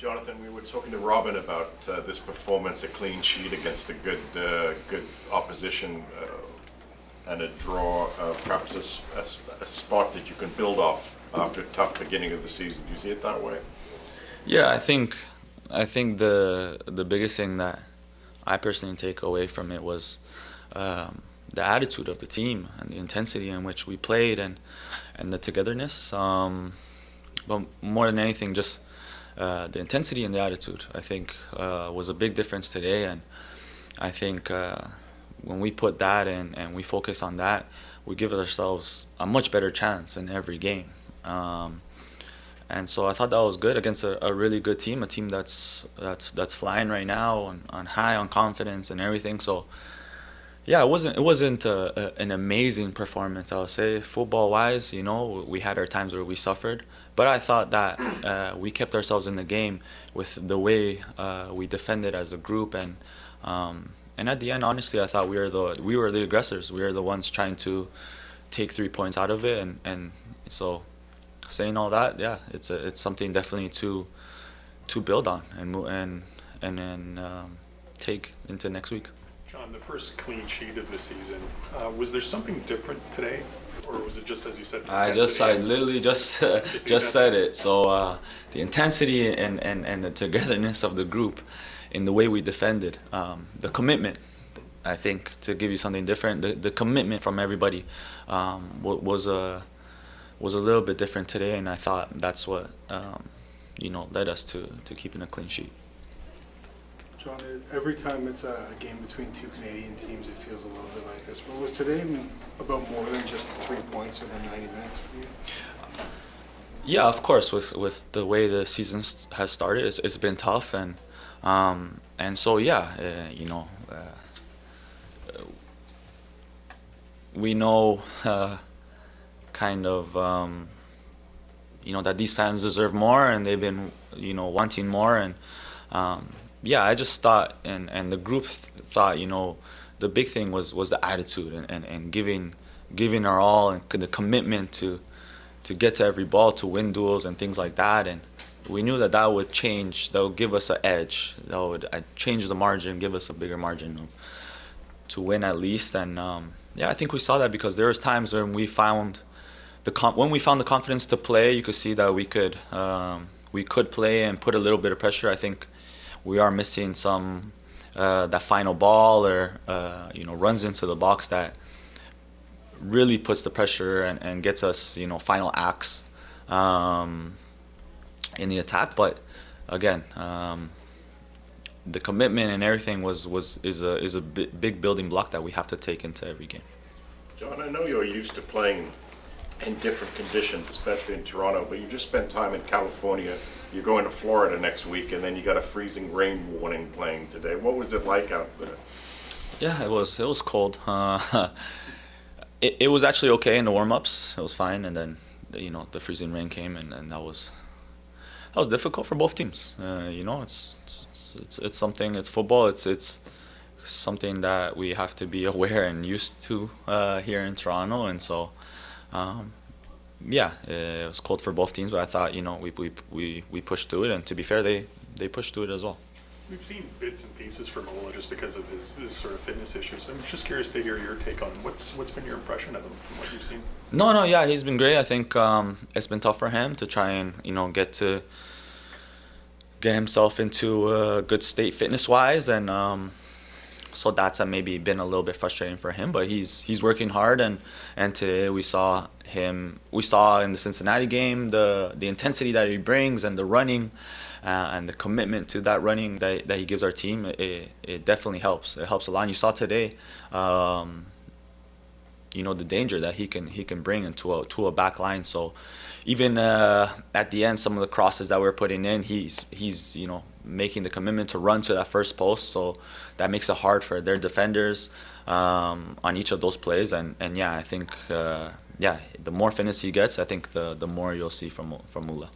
Jonathan, we were talking to Robin about this performance, a clean sheet against a good opposition, and a draw, perhaps a spot that you can build off after a tough beginning of the season. Do you see it that way? Yeah, I think the biggest thing that I personally take away from it was the attitude of the team and the intensity in which we played and the togetherness. But more than anything, just the intensity and the attitude, I think, was a big difference today. And I think when we put that in and we focus on that, we give ourselves a much better chance in every game. And so I thought that was good against a really good team, a team that's flying right now on high on confidence and everything. So yeah, it wasn't an amazing performance, I'll say, football wise. We had our times where we suffered, but I thought that we kept ourselves in the game with the way we defended as a group, and at the end, honestly, I thought we were the aggressors. We were the ones trying to take 3 points out of it, and so saying all that, yeah, it's something definitely to build on and then take into next week. John, the first clean sheet of the season, was there something different today, or was it just as you said? I literally just said it. So the intensity and the togetherness of the group, in the way we defended, the commitment. I think, to give you something different, the commitment from everybody was a little bit different today, and I thought that's what led us to keeping a clean sheet. John, every time it's a game between two Canadian teams, it feels a little bit like this. But was today about more than just 3 points or the 90 minutes for you? Yeah, of course. With the way the season has started, it's been tough, and so yeah, we know kind of that these fans deserve more, and they've been wanting more, and yeah, I just thought, and the group thought, the big thing was the attitude and giving our all, and the commitment to get to every ball, to win duels and things like that. And we knew that would change, that would give us an edge, that would change the margin, give us a bigger margin to win at least. And yeah, I think we saw that, because there was times when we found the confidence to play. You could see that we could play and put a little bit of pressure. I think we are missing some that final ball, or runs into the box that really puts the pressure and gets us final acts in the attack. But again, the commitment and everything is a big building block that we have to take into every game. John, I know you're used to playing in different conditions, especially in Toronto, but you just spent time in California. You're going to Florida next week, and then you got a freezing rain warning playing today. What was it like out there? Yeah, it was cold. It was actually okay in the warm-ups. It was fine, and then the freezing rain came, and that was difficult for both teams. It's something. It's football. It's something that we have to be aware and used to here in Toronto, and so. Yeah, it was cold for both teams, but I thought we pushed through it, and to be fair, they pushed through it as well. We've seen bits and pieces from Ola just because of his sort of fitness issues. I'm just curious to hear your take on what's been your impression of him from what you've seen. No, yeah, he's been great. I think it's been tough for him to try and get himself into a good state fitness wise, and so that's maybe been a little bit frustrating for him, but he's working hard, and today we saw in the Cincinnati game the intensity that he brings, and the running and the commitment to that running that he gives our team. It definitely helps. It helps a lot. And you saw today the danger that he can bring into a back line. So even at the end, some of the crosses that we're putting in, he's making the commitment to run to that first post. So that makes it hard for their defenders on each of those plays. And yeah, I think the more fitness he gets, I think the more you'll see from Mula.